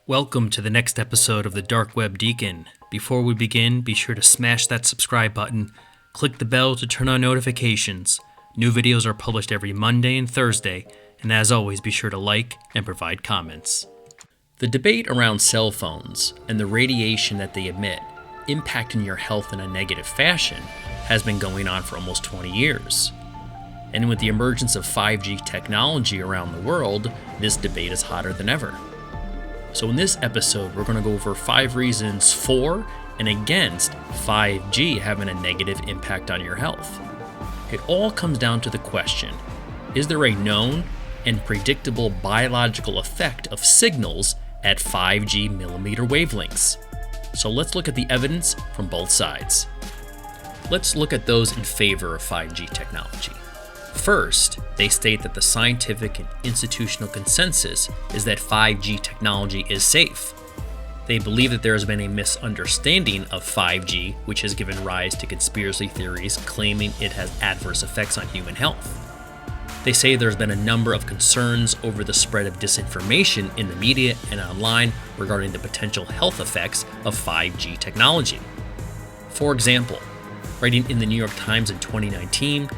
Welcome to the next episode of the Dark Web Deacon. Before we begin, be sure to smash that subscribe button, click the bell to turn on notifications. New videos are published every Monday and Thursday, and as always, be sure to like and provide comments. The debate around cell phones and the radiation that they emit impacting your health in a negative fashion has been going on for almost 20 years. And with the emergence of 5G technology around the world, this debate is hotter than ever. So in this episode, we're going to go over 5 reasons for and against 5G having a negative impact on your health. It all comes down to the question, is there a known and predictable biological effect of signals at 5G millimeter wavelengths? So let's look at the evidence from both sides. Let's look at those in favor of 5G technology. First, they state that the scientific and institutional consensus is that 5G technology is safe. They believe that there has been a misunderstanding of 5G, which has given rise to conspiracy theories claiming it has adverse effects on human health. They say there's been a number of concerns over the spread of disinformation in the media and online regarding the potential health effects of 5G technology. For example, writing in the New York Times in 2019,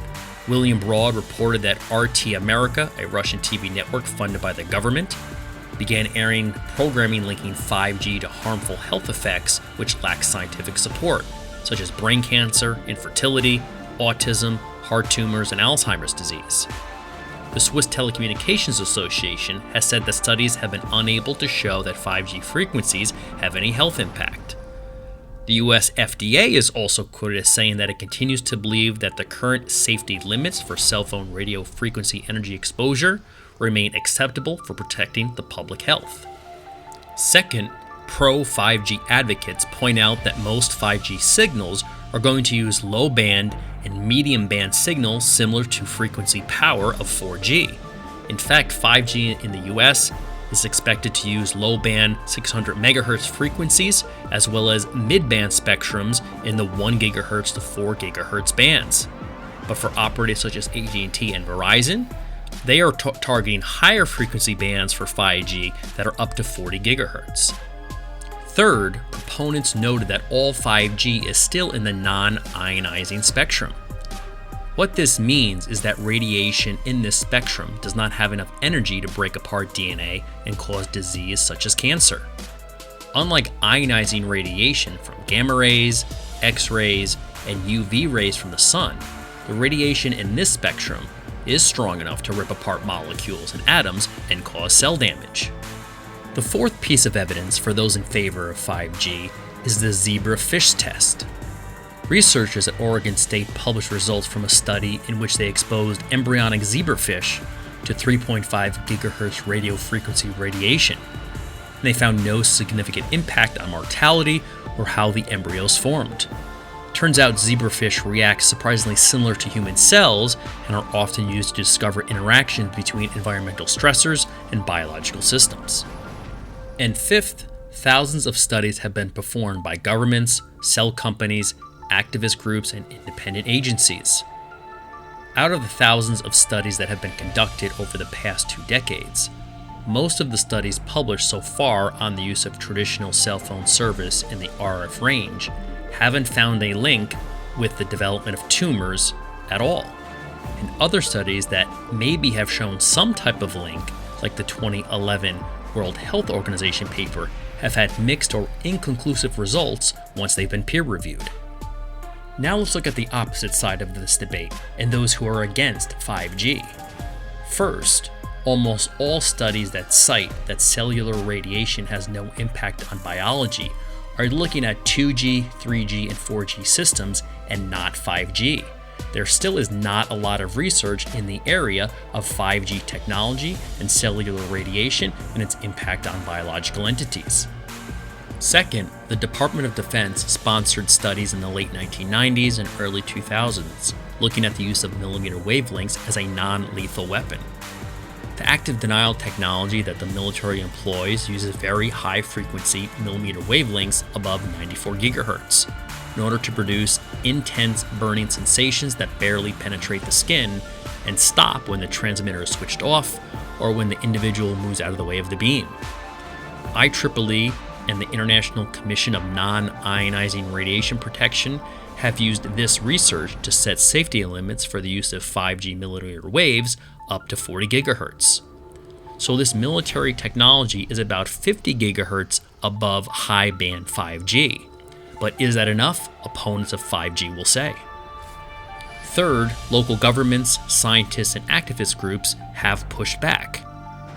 William Broad reported that RT America, a Russian TV network funded by the government, began airing programming linking 5G to harmful health effects which lack scientific support, such as brain cancer, infertility, autism, heart tumors, and Alzheimer's disease. The Swiss Telecommunications Association has said that studies have been unable to show that 5G frequencies have any health impact. The US FDA is also quoted as saying that it continues to believe that the current safety limits for cell phone radio frequency energy exposure remain acceptable for protecting the public health. Second, pro-5G advocates point out that most 5G signals are going to use low-band and medium-band signals similar to frequency power of 4G. In fact, 5G in the US is expected to use low-band 600 MHz frequencies as well as mid-band spectrums in the 1 GHz to 4 GHz bands. But for operators such as AT&T and Verizon, they are targeting higher frequency bands for 5G that are up to 40 GHz. Third, proponents noted that all 5G is still in the non-ionizing spectrum. What this means is that radiation in this spectrum does not have enough energy to break apart DNA and cause disease such as cancer. Unlike ionizing radiation from gamma rays, X-rays, and UV rays from the sun, the radiation in this spectrum is strong enough to rip apart molecules and atoms and cause cell damage. The fourth piece of evidence for those in favor of 5G is the zebrafish test. Researchers at Oregon State published results from a study in which they exposed embryonic zebrafish to 3.5 GHz radio frequency radiation. And they found no significant impact on mortality or how the embryos formed. Turns out zebrafish react surprisingly similar to human cells and are often used to discover interactions between environmental stressors and biological systems. And fifth, thousands of studies have been performed by governments, cell companies, activist groups, and independent agencies. Out of the thousands of studies that have been conducted over the past 2 decades, most of the studies published so far on the use of traditional cell phone service in the RF range haven't found a link with the development of tumors at all. And other studies that maybe have shown some type of link, like the 2011 World Health Organization paper, have had mixed or inconclusive results once they've been peer-reviewed. Now let's look at the opposite side of this debate and those who are against 5G. First, almost all studies that cite that cellular radiation has no impact on biology are looking at 2G, 3G, and 4G systems and not 5G. There still is not a lot of research in the area of 5G technology and cellular radiation and its impact on biological entities. Second, the Department of Defense sponsored studies in the late 1990s and early 2000s looking at the use of millimeter wavelengths as a non-lethal weapon. The active denial technology that the military employs uses very high-frequency millimeter wavelengths above 94 GHz in order to produce intense burning sensations that barely penetrate the skin and stop when the transmitter is switched off or when the individual moves out of the way of the beam. IEEE and the International Commission of Non-Ionizing Radiation Protection have used this research to set safety limits for the use of 5G millimeter waves up to 40 gigahertz. So this military technology is about 50 gigahertz above high-band 5G. But is that enough? Opponents of 5G will say. Third, local governments, scientists, and activist groups have pushed back.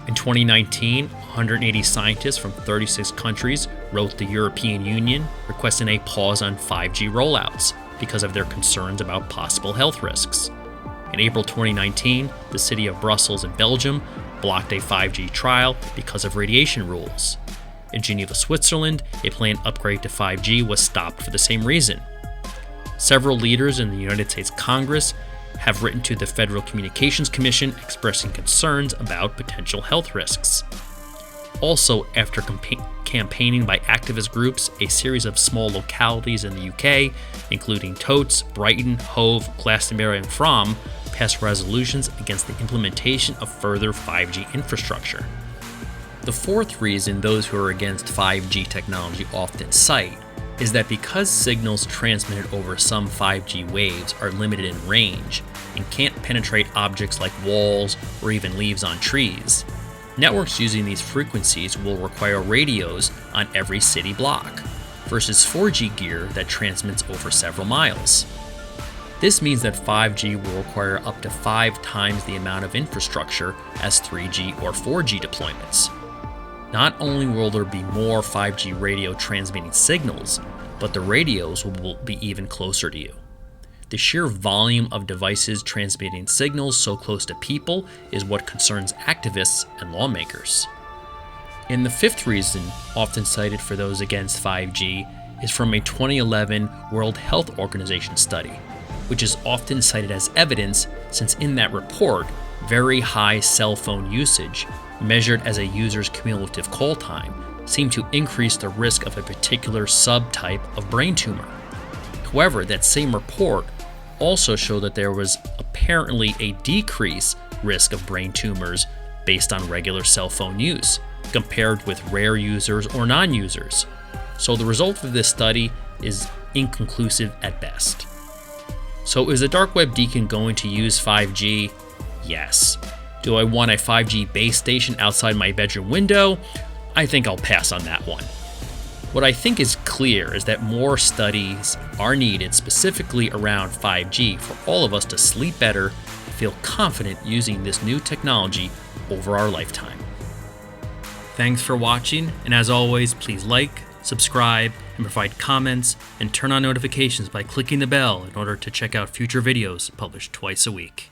In 2019, 180 scientists from 36 countries wrote the European Union requesting a pause on 5G rollouts because of their concerns about possible health risks. In April 2019, the city of Brussels in Belgium blocked a 5G trial because of radiation rules. In Geneva, Switzerland, a planned upgrade to 5G was stopped for the same reason. Several leaders in the United States Congress have written to the Federal Communications Commission expressing concerns about potential health risks. Also, after campaigning by activist groups, a series of small localities in the UK, including Totes, Brighton, Hove, Glastonbury, and Frome, passed resolutions against the implementation of further 5G infrastructure. The fourth reason those who are against 5G technology often cite is that because signals transmitted over some 5G waves are limited in range and can't penetrate objects like walls or even leaves on trees, networks using these frequencies will require radios on every city block, versus 4G gear that transmits over several miles. This means that 5G will require up to 5 times the amount of infrastructure as 3G or 4G deployments. Not only will there be more 5G radio transmitting signals, but the radios will be even closer to you. The sheer volume of devices transmitting signals so close to people is what concerns activists and lawmakers. And the fifth reason, often cited for those against 5G, is from a 2011 World Health Organization study, which is often cited as evidence since in that report, very high cell phone usage, measured as a user's cumulative call time, seemed to increase the risk of a particular subtype of brain tumor. However, that same report also showed that there was apparently a decreased risk of brain tumors based on regular cell phone use, compared with rare users or non-users. So the result of this study is inconclusive at best. So is the Dark Web Deacon going to use 5G? Yes. Do I want a 5G base station outside my bedroom window? I think I'll pass on that one. What I think is clear is that more studies are needed specifically around 5G for all of us to sleep better and feel confident using this new technology over our lifetime. Thanks for watching, and as always, please like, subscribe, and provide comments, and turn on notifications by clicking the bell in order to check out future videos published twice a week.